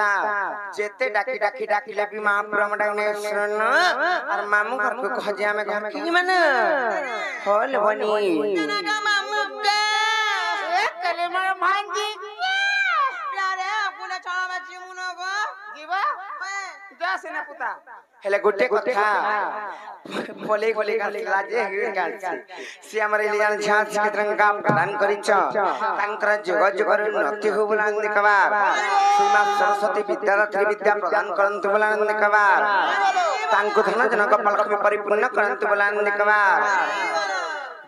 पुता जेते डाकी डाकी डाकी लेबी महापुर हम डाकने सुन और मामू घर को कह जे हमें घर की माने होल बनी जना का मामू के कले मार भांजी प्यारे पुना छाड़ा में चिमुनो को जीवा जासे ना पुता हेले गुटे कथा बोले बोले का लाजे हिर का से हमरे लियान झांस के तरंगा प्रदान करिछ तांकर जुग जुगर उन्नति हो बोलान देखबा सीमा सरस्वती विद्यार्थी विद्या प्रदान करंतु बोलान देखबा तांको धन जनक पलक्ष्मी परिपूर्ण करंतु बोलान देखबा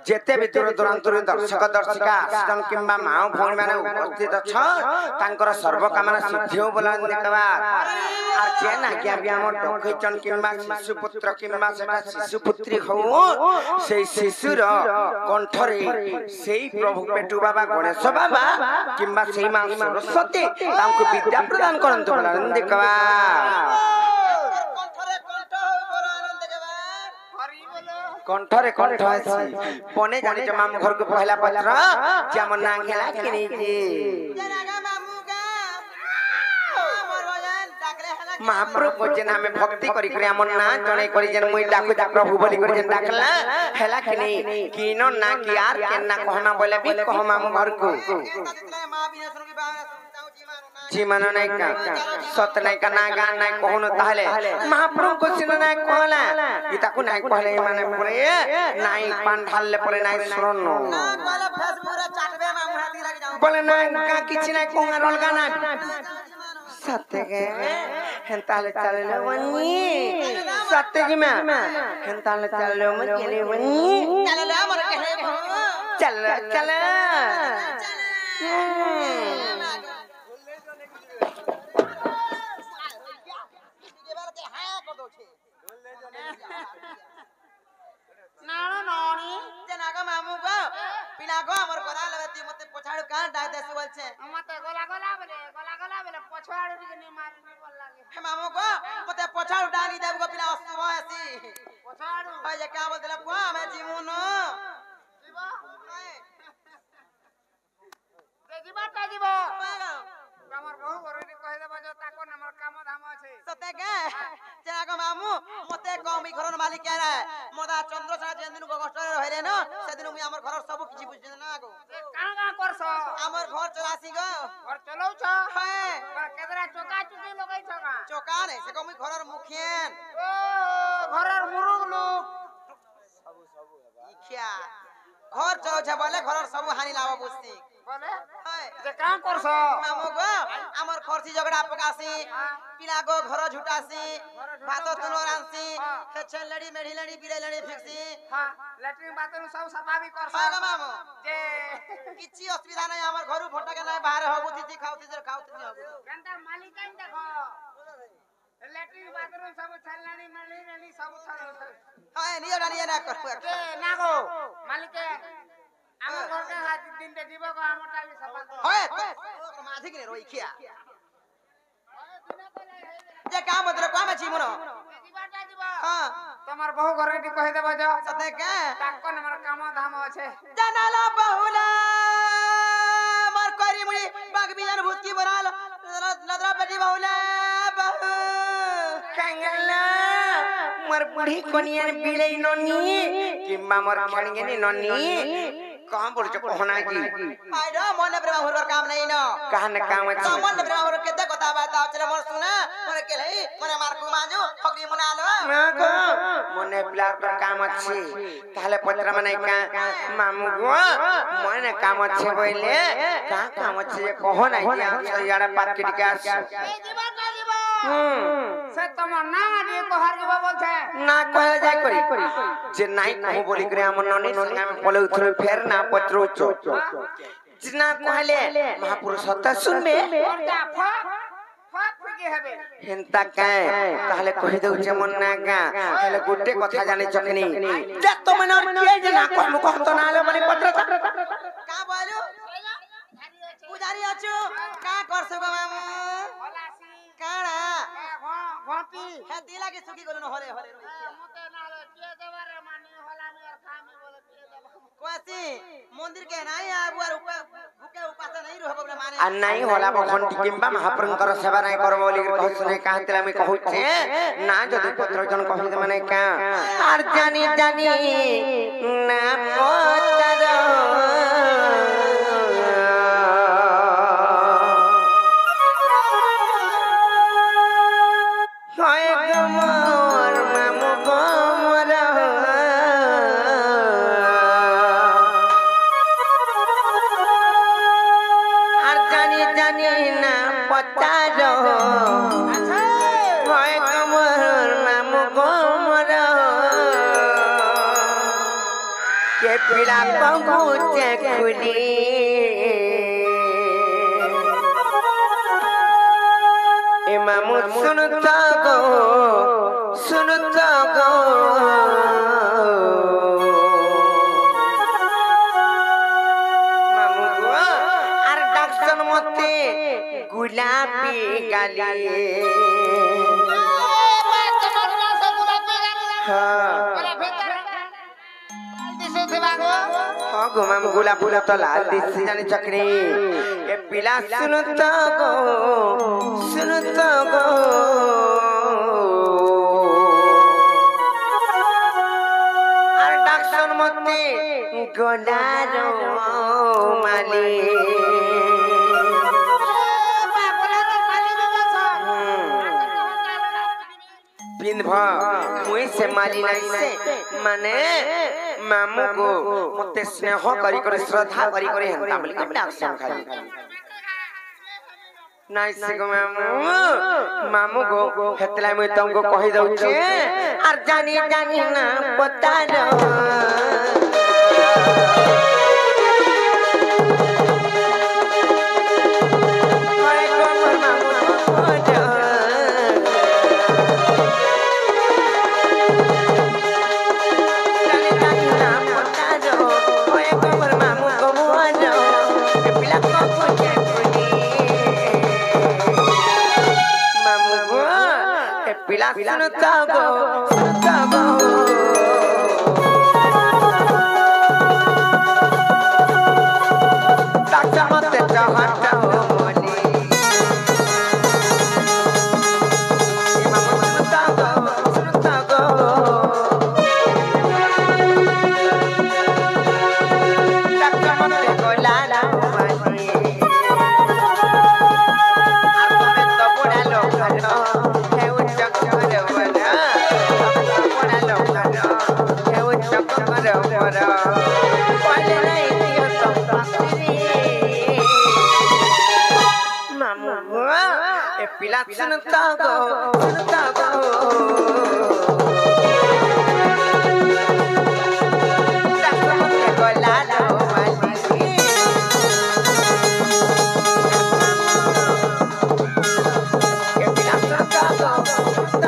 जेते भी दूर दूरांतर दर्शक दर्शिका आसन किंबा माओ भौणी माने उपस्थित छ तांकर सर्व कामना सिद्धि हो बोलान देखबा आर जे ना क्या भी हम डकैचन किंबा शिशु पुत्र किंबा सेटा शिशु पुत्री हो सेई शिशुर कंठरे सेई प्रभु पेटू बाबा गणेश बाबा किंबा सेई मां सरस्वती तांको विद्या प्रदान करंतु बोलान देखबा कंठरे कंठ अछि पने जानि छ माम घर को पहला पत्र जे हमर ना गेला कि नहीं जी जना का मामू का हमर भजन डाकले हला महाप्रभु को जेन हमें भक्ति करी करे हमर ना जने करी जेन मुई डाकू जा प्रभु बोली करे जेन डाकला हेला कि नहीं किनो ना कि यार केना कहना बोले भी कह माम घर को मां बिना सुन की बात सुनताऊ जी मानो नहीं का सत नहीं का ना गान नहीं कहनो ताहले महाप्रभु को सिन नहीं कहला ई ताकू नहीं कहले माने परे नहीं पान ढालले परे नहीं सुनो ना बोले फेसबुक रे चाटबे मामू हाथी लग जाऊ बोले ना का किछ नहीं कहंगा रोलगा ना सत्य के हेंताले चले वनी सत्य जी में हेंताले चले मन केले वनी चल ले हमर कहे चल चल नानो नोनी जना का मामू को पिला को हमर करा लेती मते पछाड़ का डाय देस बोल छे मते गोला गोला बोले पछवाड़ के नि मार नि बोल लागे हे मामू को मते पछाड़ डाली देब को पिला असुब ऐसी पछवाड़ ओए जे क्या बोलले को हमें जीमुनो जीवा ते जीवा हमर बहु घरे कहि देबा जो ताको हमर काम धाम अछि सते के जना का मामू मते कमी घरन मालिक के रे मोदा चंद्रसेना जेन दिन को कष्ट रहले न से दिन मुई हमर घर सब किछि बुझ ना गो का करछ हमर घर चलासी गो घर चलौ छ हे पर केदरा चोका चुकी लगै छ का चोका नै से को मुई घरर मुखियन ओ घरर मुरुग लोग इखिया घर चलो छ बोले घरर सब हानि लावा बुझती बोले हे जे का करछ मामू गो हमर खर्ची झगड़ा पकासी पिला गो घर झुटासी भात तुलो रांसी हे लड़ी मेढ़ी लड़ी बिरे लड़ी फिक्सी हां लैट्रिन बाथरूम सब सफा भी करछ हां मामू जे किछि असुविधा नै हमर घरु फटा के नै बाहर होगुती थी खाउती जे खाउती नै होगु गंदा मालिक कइन देखो लैट्रिन बाथरूम सब छलनी मली सब छल हां नियो डालिए ना कर के नागो मालिक हमर घर के हाथ दिन दे जीव को हमर टाली सफा होए माथि के रोई खिया जे काम मतलब काम अछि मोर जीवाटा जीवा हां तमर बहु घरे टी कहि देबा जो सते के ताको हमर काम धाम अछि जनाला बहुला मर करी मुई बागबियान भूत की बनाल लदरा बेटी बहुला बहु कांगला मर बुढ़ी कोनिया बिले ननी किम्बा मर खणगे ननी कहां बोल छ कहना की आइडो मन ब्रह्म होर काम नहीं न कहन काम अछि मन ब्रह्म होर के दे कथा बात चले मोर सुना मोर के लई मोर मार को माजो हगरी मनालो ना को मने प्लार पर काम अछि ताले पत्र माने का मामू गो मने काम अछि बोले का काम अछि कहो नाही हम याडा पाट के टिकास जीवाटा जीवा से तमर ना रे को हार के बोल छे ना कहे जाय करी जे नाही कहू बोली करे हम ननी संगा में बोले उथरे फेर ना पत्रो चो जिना कहले महापुरुष सत्य सुनबे फक के हेबे हेंता काए ताले कहि दउ जे मन ना गा हेले गुटे कथा जानि चकनी जे तो मन के जे ना कहलु कहतो ना ले बने पत्र का बोलू पुजारी अछु का करसो गो मामू काना घोटी हे दिला के सुकी गलो न होले होले मते ना ले के देवारे मानी होला में और खामी बोले के देवा कोसी मंदिर के नाही आबू और भूखे उपास नहीं गिरु हबो बोले माने आ नहीं होला बखन किंबा महाप्रभुकर सेवा नहीं करबो बोली कहसने कहते আমি कहूचे ना जदि पुत्र जन कहि माने का आर जानी जानी ना पतर होय गमर मामु गमर आर जानी जानी ना पतर होय गमर मामु गमर के पीड़ा पहुँचे खुली मामू सुनता गो मामू गो आर डाक्सन मते गुलाबी गाली हाँ गो मामू गुलाब फूल तो लाल दिस जानी चक्री ए पिला सुनता गो आर डाक्सन मते गोलारो माली पिन भ मुई से माली नहीं से माने मामू को मते स्नेह करी करे श्रद्धा करी करे हंता बोली के डाक्सन खाली नहीं से गो मामू को हेतला मैं तुमको कहि दउ छे आर जानी जानी ना पता न होय गो मामू जानी जानी ना पता न होय गो मामू को मोनो के पिला को के पिला सुनता गो डाक्टर मते चाहता हो मोली मामू सुनता गो डाक्टर मते गोला मोली आर तुम्हें तो बुढ़ा लोग पिला सुनता गो गोला पिला सुनता गो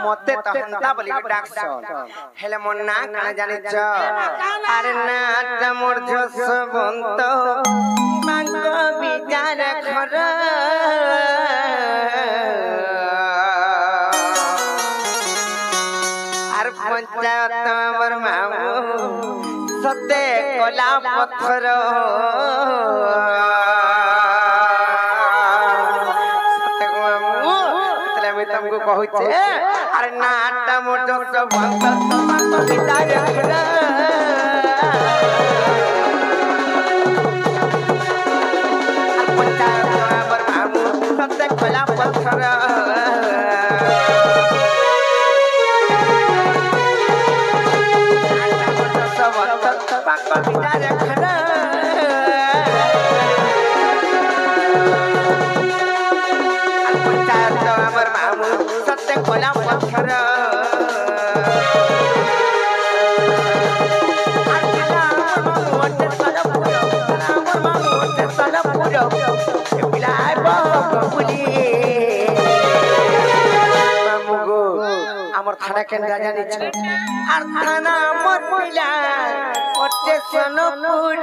मते तो हंता बोली डाक्टर हेले मन ना काना जानि छ अरे ना त मोर जसवंत मांग विचार खर आर पंचायत हमर मामू सते कोला पत्थर तुमको कहू छे अरे नाटा मोटो सब भक्त तो विचार खर पंचायत हमर मामू सते कोला पत्थर मते कोला पत्थर आखिला मोटे साला पूरा मोटे साला पूरा बिलाय बबुली मामुगो আমার থানা কেন জানি আর থানা মত পিলা ওতে সনপুর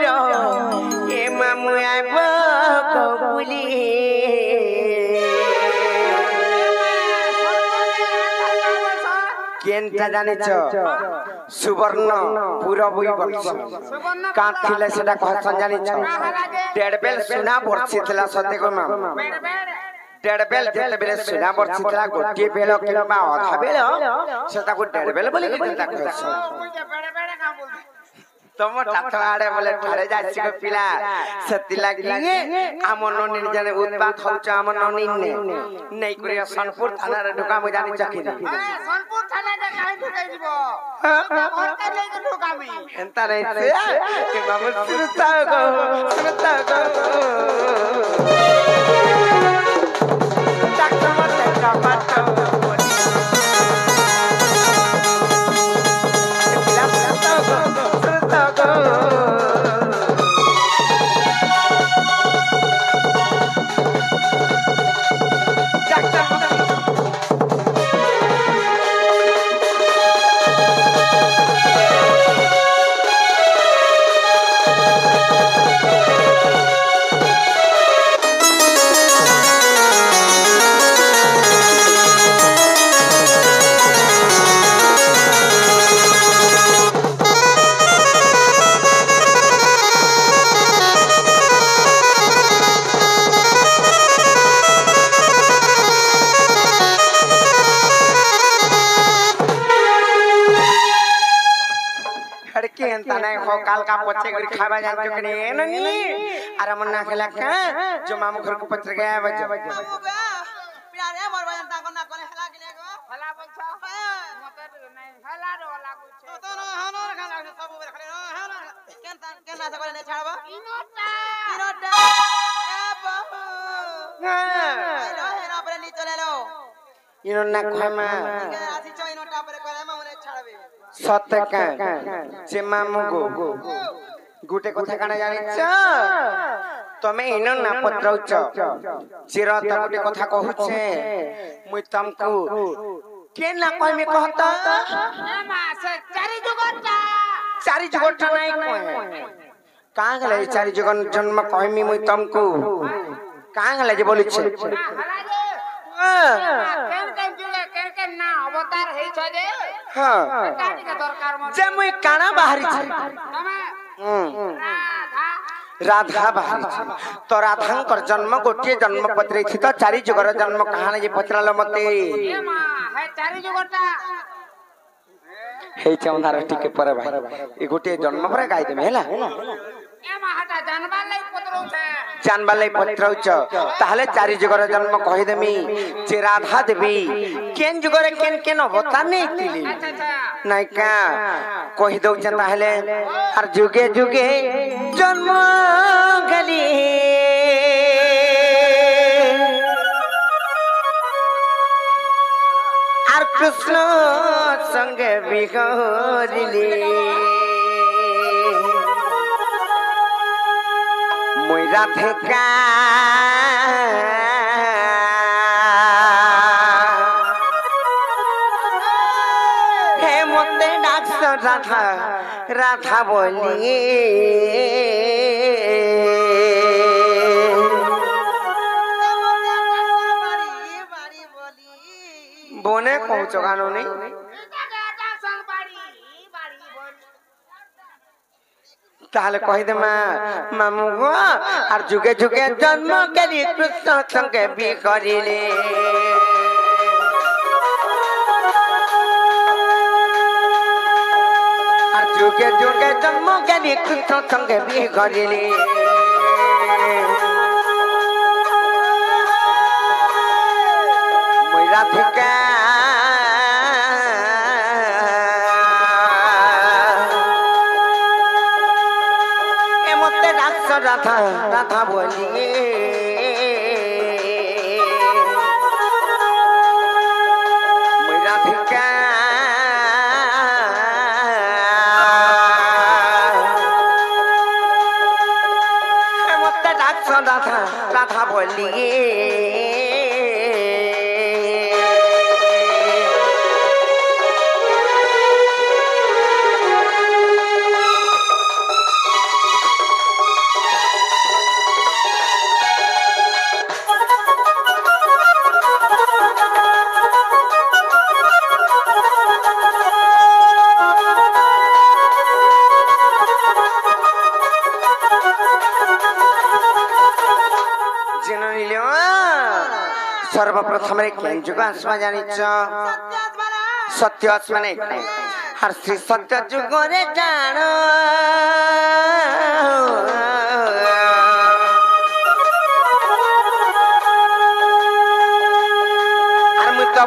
এ মামু আইব ববুলি কেনটা জানিছ সুবর্ণ পুরো বই বলছ কাট ছিলে সেটা কথা জানিছ ডেড়বেল সুনা বর্ষিতলা সতে গো মামু डेढ़बेल जेतेबेले सुना बरछितला गोटे बेल किबा आधा बेल सेटा को डेढ़बेल बोली केता कहछ तम टाटा आडे बोले ठारे जाछि को पिला सती लागी आम ननी जने उत्पात होछ आम ननी ने नै करिया सोनपुर थाना रे ढोका म जानि चकी सोनपुर थाना रे काहे ढुकाई दिबो और का ले ढुकामी एंता नै से के बाबू सुरता गो काल का पचे गरी खाबा जान चकने ननी अरे मन ना खेला का जो मामू घर को पत्र गया बज प्यारे मोर बजन ता को ना कोने हला किने गो हला बोलछा मते नहीं हला रो लागु छे तो न हनर खाला सब बेर खले हन केन ना करे ने छाड़बा इनोटा ए बाबू हेलो हेरा पर नी चले लो इनो ना खमा आसी छ इनोटा पर करे माने छाड़बे सत्य का से मामू गो गुटे कथा काना जानिछ तमे इनो ना पत्रौच चिर त गुटे कथा कहूछे मुई तुमको के ना कहमे कहता ए मा से चारि जुगटा नहीं कहे का गले चारि जुगन जन्म कहमी मुई तुमको का गले जे बोली छे केन ना अवतार हे छ जे हां कानी के दरकार म जे मुई काना बाहरी छी राधा बाहरी छी तो राधांकर जन्म गोटे जन्म पत्री थी तो चारि जुगर जन्म कहानी जे पत्रल मते ए मा हे चारि जुगटा हे चौंधार टिके पर भाई ए गोटे जन्म पर गाय देमे हैला ए मा हटा जानबार लै पत्रौ छे जानबार लै पत्रौ छ ताहले चारि जुगर जन्म कहि देमी जे राधा देवी केन जुगर केन होता नहीं तिली नहीं का कहि दउ छ ताहले हर जुगे जुगे जन्म गली आर कृष्ण संग बिगरिले मोई राधे का हे मते डाक्स राधा राधा बोली बोने कहूच गानो नहीं ताहले कहि दे मामू गो आर जुगे जुगे जन्म करी कृष्ण संगे भी करिले आर जुगे जुगे जन्म करी कृष्ण संगे भी करिले मोई राधिका राधा राधा बोली बोलिए सर्वप्रथम जुग आसमा जानिच सत्य आसमा नहीं हर श्री सत्य जुग रे जान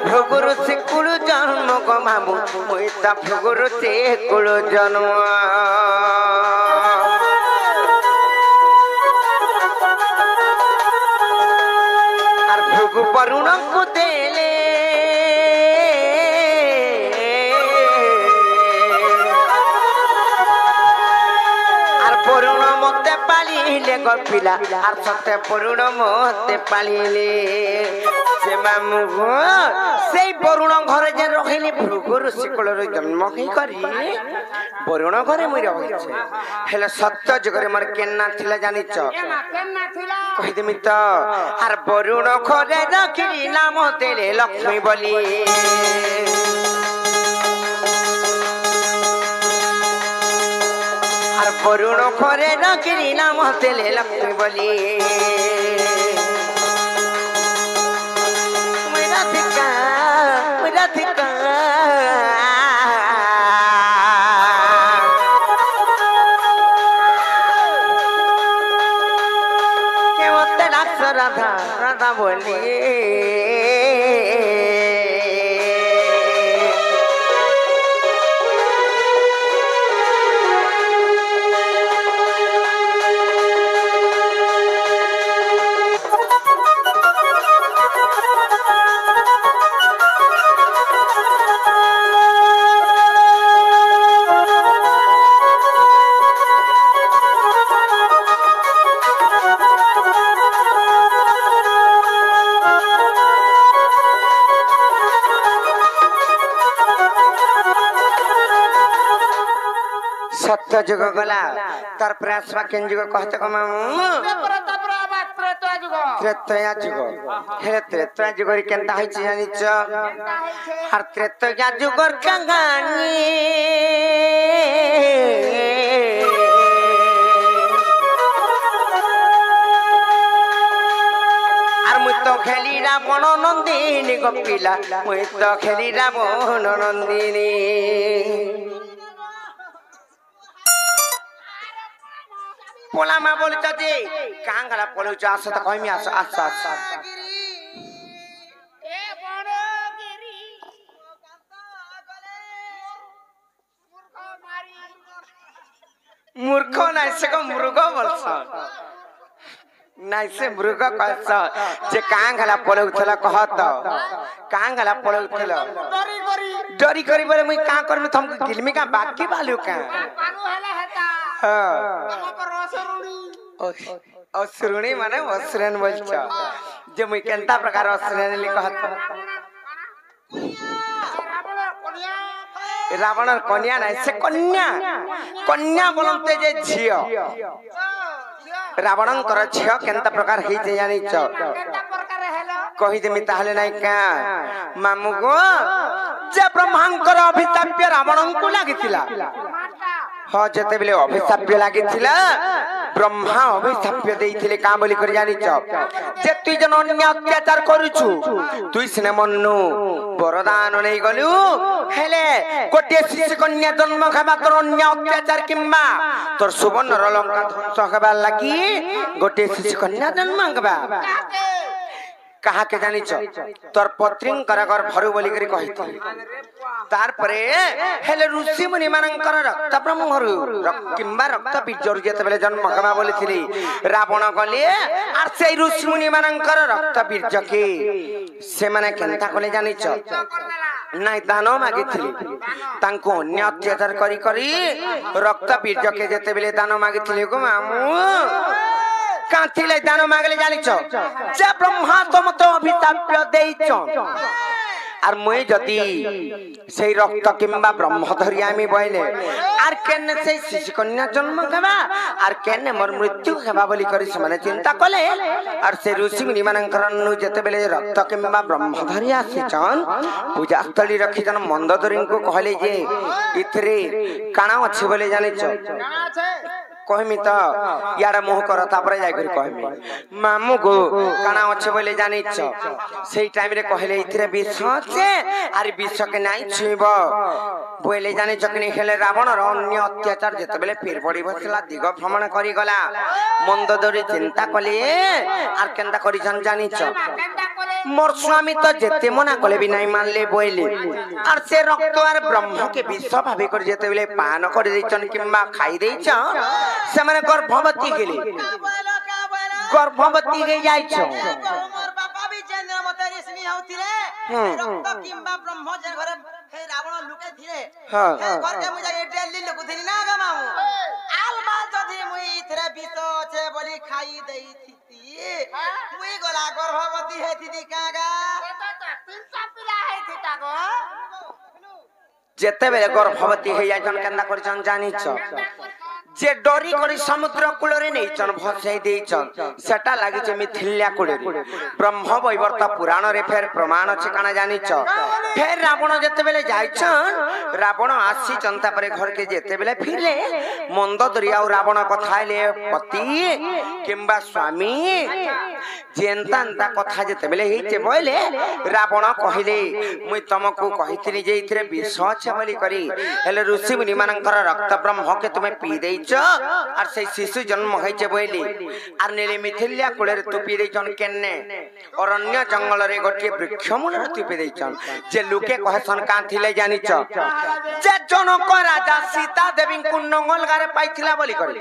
भृगुरु से कुल जन्म को मामू मुई त भृगुरु से कुल जन्म वरुण को देले आर वरुण मते पालिले गपिला आर सते वरुण मते पालिले से मामू से वरुण घर जे रहिली भृगु ऋषि कुलर जन्म कई करी वरुण घरे मुई रहिछे हेले सत्य जुगरे मोर केन्ना थिला जानिच केन्ना थिला कहि देमी त आर वरुण घरे रखिली नाम देले लक्ष्मी बोली आर वरुण घरे रखिली नाम देले लक्ष्मी बोली राधा राधा बोलिए सत्य जुग गला तार प्रयास केन जुग कहते को त्रेतया जुग हे त्रेतया जुग रे केनता होई छी जानिच हर त्रेतया जुगर कहानी आर मुई तो खेली रावण नंदिनी गपिला मुई तो खेली रावण नंदिनी पोला मा बोल चाची कांग गला पोलु चास त कहिमी आस आस आस ए बड़ गिरी मूर्ख नाही से को मृग बोलस नाही से मृग कहस जे कांग गला पोलु थला कहत कांग गला पोलु थला डरी करी बोले मुई का करमी तुमको गिलमी का बाकी बालू का पानु हला हेता असुरुणी माने असुरन बोलछ जे मुई केनता प्रकार असुरन लि कहत रावण कन्या नाही से कन्या कन्या बोलते जे झियो रावण कर झियो केनता प्रकार हे जे जानिच केनता प्रकार हेलो कहि देमी ताहले नाही का मामू गो जे ब्रह्मांकर अभिशाप्य रावण को लागितिला हाँ जेते बेले अभिशाप्य लागितिला ब्रह्मा अभिशाप्य देइथिले का बोली कर जानिच जे तुई जन अन्य अत्याचार करूछु तुई सिने मन्नु वरदान नै गलु हेले गोटे शिशु कन्या जन्म खबा तोर अन्य अत्याचार किम्बा तोर सुवर्ण लंका ध्वंस खबा लागि गोटे शिशु कन्या जन्म खबा कहा के जानिच तोर पत्रिंग करगर भरु बोली करी कहिथि तार परे हेले ऋषि मुनि मानकर रक्त ब्रह्मरु किंबा रक्त बीजर जेते बेले जन्म खबा बोलिथिली रावण गले आर सेई ऋषि मुनि मानकर रक्त बीज के से माने केनता कोले जानिच नाइ दान मागिथिली तांको अन्य अत्याचार करी करी रक्त बीज के जेते बेले दान मागिथिली गो मामू कांथिले दान मागले जानिछ जे ब्रह्मा तमतो अभिताप्य देइछ আর মই যদি সেই রক্ত কিংবা ব্রহ্মধরি আমি বইলে আর কেন সেই শিশু কন্যা জন্ম হেবা আর কেন মোর মৃত্যু হেবা বলি করি সমানে চিন্তা কলে আর সে ঋষি মুনি মানଙ୍କର যেতেবেলে রক্ত কিংবা ব্রহ্মধরি আসিছন পূজাস্থলী রখিছন মন্দোদরীଙ୍କୁ कहले যে ইথরে কানা আছে বলে জানিছ कहमी तो यार मुह कर तापर जाय कर कहमी मामू गो काना अच्छे बोले जानिछ सेई टाइम रे कहले इथरे विष छे आर विष के नाइ छुइब बोले जानिछ कि हेले रावण रो अन्य अत्याचार जते बेले फिर पड़ी बसला दिग भ्रमण करी गला मंदोदरी चिंता कले आर केंदा करी जानिछ मोर स्वामी तो जेते मना कले भी नाइ मानले बोले आर से रक्त आर ब्रह्म के विष भाबी कर जते बेले पान कर दैछन किंबा खाई दैछ से माने गर्भवती गेले गर्भवती गे जाइछ मोर बापा भी चंद्र मते ऋषि होतिले रक्त किंबा ब्रह्म जे घरे हे रावण लुके थिले हे घर के मुजा डेली लुकुथिनी ना गा मामू आल माल जदी मुई इथरे विष छे बोली खाई देई थिती मुई गला गर्भवती हेथिती कागा तीन पिला हेथिता गो जेते बेले गर्भवती हे जाइछन केंदा करछन जानिछ जे डरी करी समुद्र कूल रे नेचन भसाई देइछन सेटा लागि जे मिथिल्या कूले ब्रह्म वैवर्त पुराण रे फेर प्रमाण अछि काना जानिछ फेर रावण जेते बेले जाइछन रावण आसी चंता परे घर के जेते बेले फिरले मंदोदरी आ रावण कथाइले पति किंबा स्वामी जेंतांता कथा जेते बेले हिचे बोले रावण कहिले मुई तमको कहिथिनी जे इथरे विष छ बोली करी हेले ऋषि मुनि मानकर रक्त ब्रह्म के तुमे पी दे और से शिशु जन्म होइचे बोइली आर नेले मिथिल्या कुळे रे तुपी देछन केन्ने अरण्य जंगल रे गोटे वृक्ष मूल रे तुपी देछन जे लोके कहसन कांथिले जानिछ जे जनक राजा सीता देवी को नंगल गारे पाइथिला बोली करी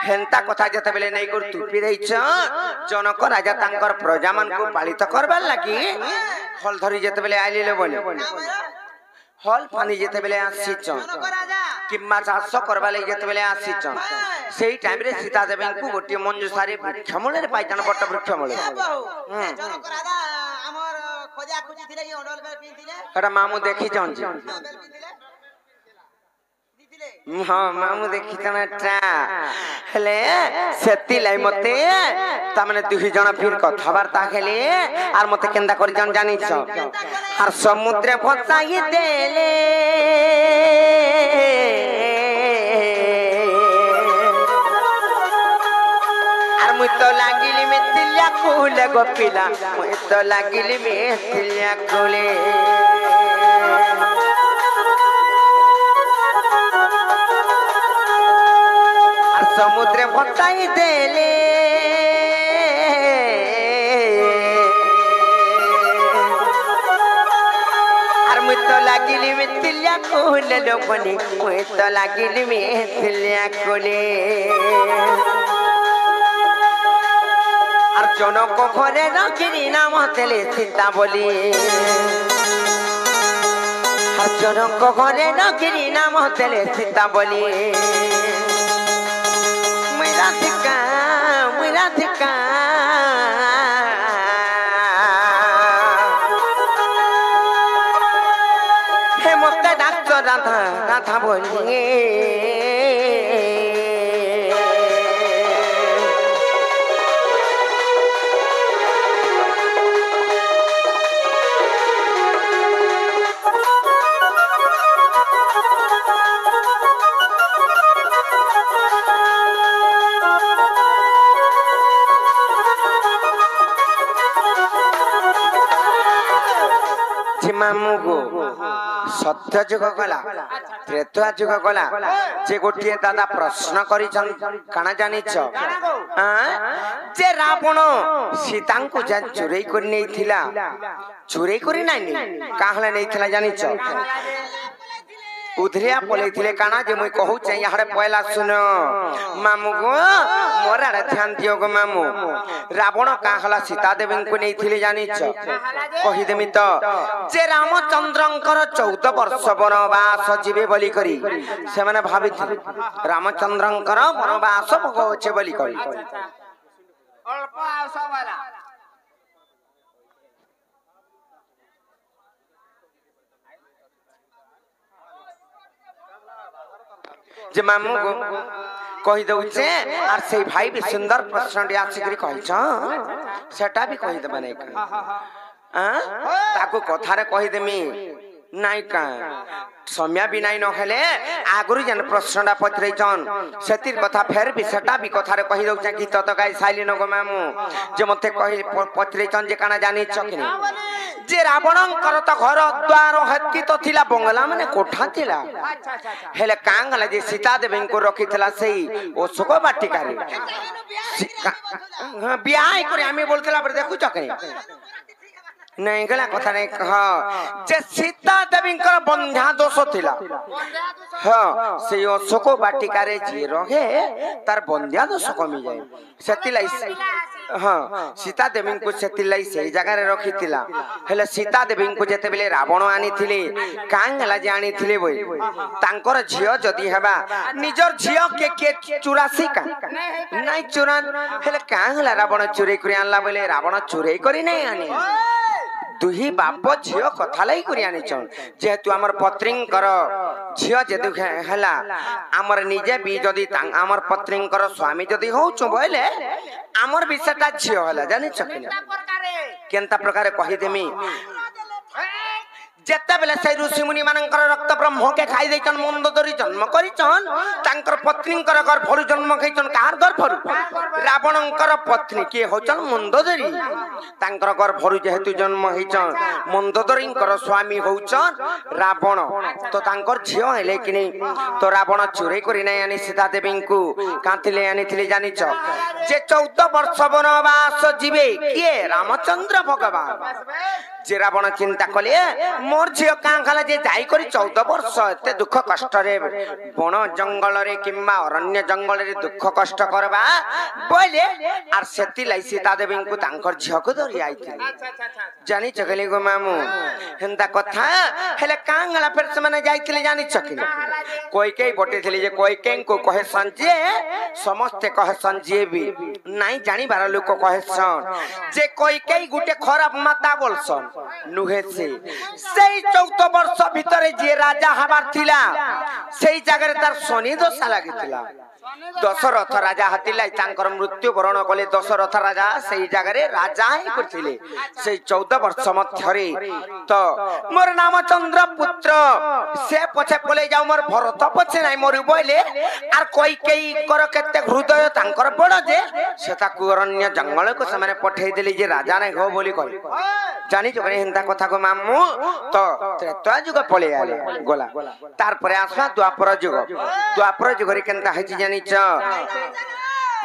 हेंता कथा जते बेले नै कर तुपी देछ जनक राजा तांकर प्रजा मान को पालित करबार लागि फल धरी जते बेले आइले बोले हल पानी जेते बेले आसीछ किम्मा चाष करबा ले जेते बेले आसीछ सेही टाइम रे सीता देवी को गोटे मंजुसारी वृक्ष मूल रे पाइछन बट वृक्ष मूल जनक राजा हमर खोजा खुजी थिले कि ओडल बेल पिनथिले एटा मामू देखि जन हां मामू देखि तनटा हेले सेती लाई मते ता माने दुही जण फिर कथावार्ता खेले आर मते केंदा करि जन जानिछ आर समुद्र फसाई देले आर मुई तो लागिली मिथिल्या कुले गोपिला मुई तो लागिली मिथिल्या कुले समुद्र फसाई देले आर मुई तो लागिली मिथिल्या कुले लोकनी मुई तो लागिली मिथिल्या कुले आर जनक घरे रखिनी नाम देले सीता बोली आर जनक घरे रखिनी नाम देले सीता बोली राधिका हे मते डाक्टर राधा राधा बोलिए मामू गो सत्य जुग गला त्रेता जुग गला जे गोटे दादा प्रश्न करी काना जानिछ जे रावण सीता को जा चोरी कर नै थिला चोरी करी नानी काहले नै थिला जानिछ उधरिया पले थिले काना जे मुई कहू छै यारे पहला सुन मामू गो मोरा रे ध्यान दियो गो मामू रावण काहला सीता देवी को नै थिले जानिछ कहि देमी तो जे रामचंद्रंकर 14 वर्ष वनवास जीवे बोली करी से माने भाबिथि रामचंद्रंकर वनवास भोग होचे बोली करी ଅଳ୍ପ ଆଉ ସବାଲା जे मामू को कहि दउचे और से भाई भी सुंदर प्रश्न डी आसी कहि छ सेटा भी कहि दबा नै का ताको कथा रे कहि देमी नाई का समय भी नाई नखेले आगुरी जन प्रश्नटा पचरैछन सेतिर कथा फेर भी सेटा भी कथा रे कहि दउचे गीत तो गाई साइली न गो मामू जे मते कहि पचरैछन जे काना जानि छ कि जे रावणंकर तो घर द्वार हत्ती तो थिला बंगला माने कोठा थिला हेले कांगला जे सीता देवी को रखिथिला सेई अशोक बाटिका रे हां बियाह करे आमी बोलतला पर देखु छ कि नहीं गला कथा नहीं कह जे सीता देवी कर बंध्या दोष थिला हां से अशोक बाटिका रे जे रहे तार बंध्या दोष कमी जाए सेतिलाई हां सीता देवी को सेतिलाई से जगह रे रखिथिला हेले सीता देवी को जेते बेले रावण आनी थिले कांगला जे आनी थिले बोई तांकर झियो जदी हेबा निजर झियो के चुरासी का नहीं चुरा हेले कांगला रावण चुरी करी आनला बोले रावण चुरी करी नहीं आनी दुही बाप झियो कथा लाई करी आनी छन जेतु हमर पत्रींकर झियो जे दुखे हला हमर निजे भी जदी हमर पत्रींकर स्वामी जदी होछु बोले हमर विषयटा झियो हला जानि छकिन केनता प्रकार कहि देमी जेते बेले से ऋषि मुनि मानकर रक्त ब्रह्म के खाई दैछन मंदोदरी जन्म करिछन तांकर पत्नींकर गर्भरु जन्म खैछन कार गर्भरु रावणंकर पत्नी के होछन मंदोदरी तांकर गर्भरु जेहेतु जन्म हैछन मंदोदरींकर स्वामी होछन रावण तो तांकर झियो हेले कि नै तो रावण चोरी करि नै आनी सीता देवी को कांतिले आनीथिले जानिछ जे 14 वर्ष वनवास जीवे के रामचंद्र भगवान जे रावण चिंता कले मोर झियो कां खाला जे जाई करी 14 वर्ष एते दुख कष्ट रे बन जंगल रे किम्बा अरण्य जंगल रे दुख कष्ट करबा बोले आर सेति लाई सीता देवी को तांकर झियो को धरि आइथि जानि चकले गो मामू हेंता कथा हेले कांगला फेर से माने जाइथिले जानि चकले कोई केई बटे थिले जे कोई कें को कहे संजे समस्त कहे संजे भी नाही जानि बार लोक कहे सन जे कोई केई गुटे खराब माता बोलसन नुहे से सेई 14 वर्ष भितरे जे राजा हबार थिला सेई जगह तार शनि दोष लागिथिला दशरथ राजा हतिलाई तांकर मृत्यु वरण कले दशरथ राजा सेई जगह रे राजा ही करथिले सेई 14 वर्ष मध्यरे तो मोर नाम चंद्र पुत्र से पछे पले जाऊ मोर भरत पछे नाही मोर बोले आर कोई केई कर केते हृदय तांकर बड़ जे सेता कुरण्य जंगल को समाने पठेई देली जे राजा नै हो बोली कहि जानि जो हेंता कथा को मामू तो त्रेता जुग पले आले गोला तार परे आसवा द्वापर जुग रे केनता हेची जानि छ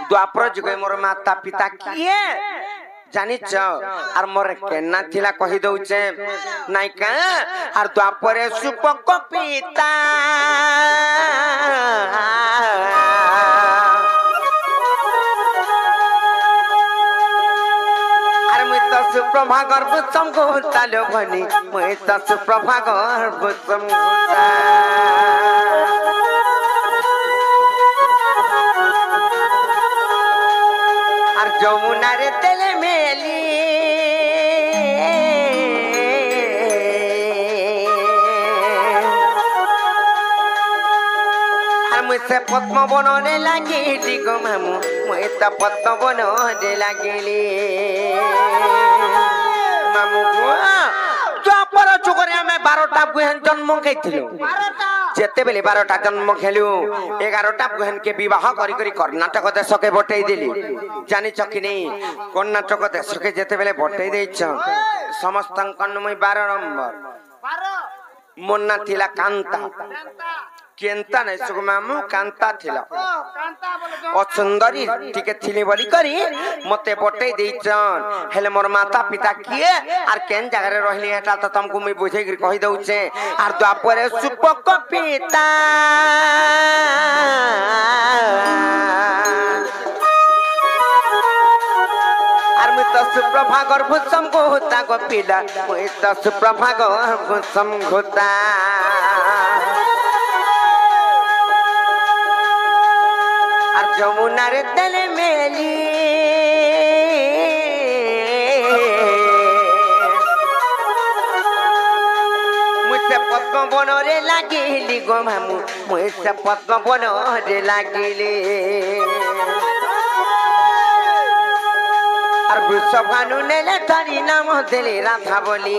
द्वापर जुग मोर माता पिता किए जानि छ आर मोर केना थिला कहि दउचे नाइ का आर द्वापरे सुपक पिता सुप्रभा गर्भ संगोता लो भनी मैं त सुप्रभा गर्भ संगोता और जमुना रे तेले मेली और मुझसे पद्म बनने लगी डिगो मामू मैं त पद्म बनने लगिली मामू द्वापर जुगरे में 12टा गुहन जन्म खेथिलु जेते बेले 12टा जन्म खेलु 11टा गुहन के विवाह करी करी कर्नाटक देश के बटै देली जानि छ कि नै कर्नाटक देश के जेते बेले बटै देइ छ समस्त कन्नमय 12 नंबर 12 मोन्ना थिला कांता केंता नै सुगमामु कांता थिला ओ सुंदरी टिके थिली बोली करी मते बटै देइछन हेले मोर माता पिता किए आर केन जगह रे रहली एटा त तुमको मैं बुझै गिर कहि दउ छे आर द्वापरे सुपक पिता आर मैं त सुप्रभा गर्भ संगोता गो पिला मैं त सुप्रभा गर्भ संगोता जमुना रे तले मेली বনরে লাগিলি গো মামু মুই সে পদ্ম বনরে লাগিলি আর বৃষভানু নেলে তারি নাম দেলে রাধা বলি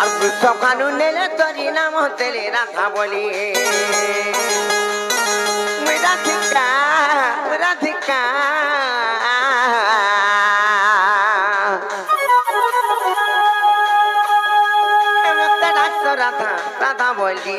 আর বৃষভানু নেলে তারি নাম দেলে রাধা বলি রাধিকা রাধিকা রাধা রাধা বলি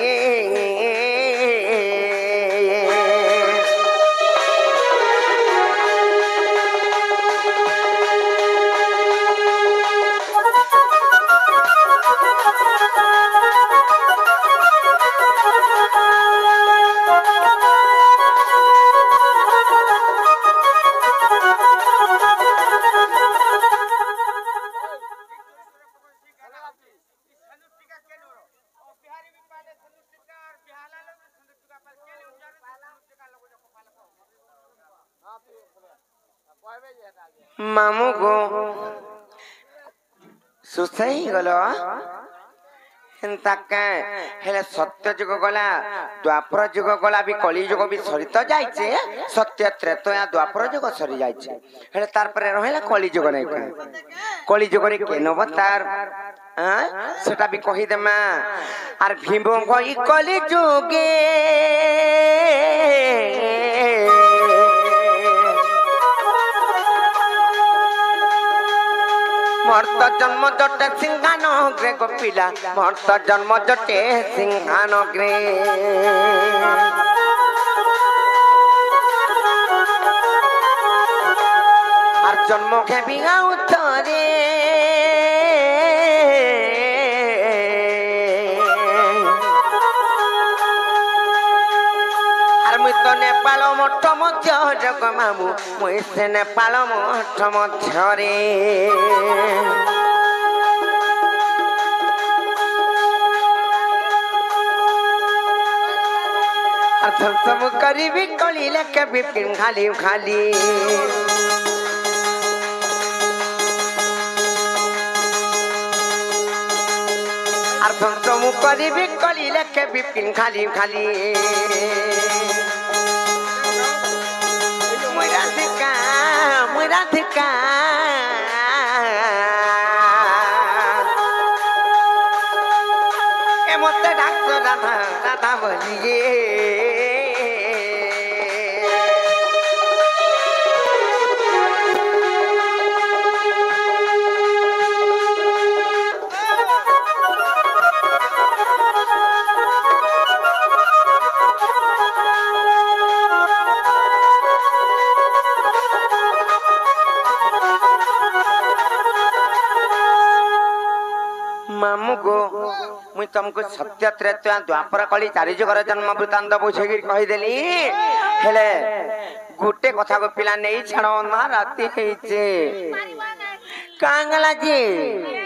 मामू को सुसई गलो हेले सत्य जुग गला द्वापर जुग गला भी कली जुग भी सरी तो जाइछे सत्य त्रेतया द्वापर जुग सरी जाइछे हेले तार परे रहला कली जुग नै का कली जुग रे केन अवतार सेटा भी कहि देमा आर भीम गई कली जुगे मर्त जन्म जटे सिंहान ग्रे गोपिला मर्त जन्म जटे सिंहान ग्रे और जन्म के बिगाऊ तरे और मुई तो नेपाल मठ मध्य जग मामू मुई से नेपाल मठ मध्य रे सब करीबी कली लेके बिपिन खाली खाली और सब करीबी कली लेके बिपिन खाली खाली राधिका ए मते डाक्टर राधा राधा बोलिए मामू को मुई तुमको सत्य त्रेतया द्वापर कली चारि जुगर जन्म वृत्तांत बुझेगी कहीदेली हेले गोटे कथा को पिला नहीं छाड़ ना राति कांगला जी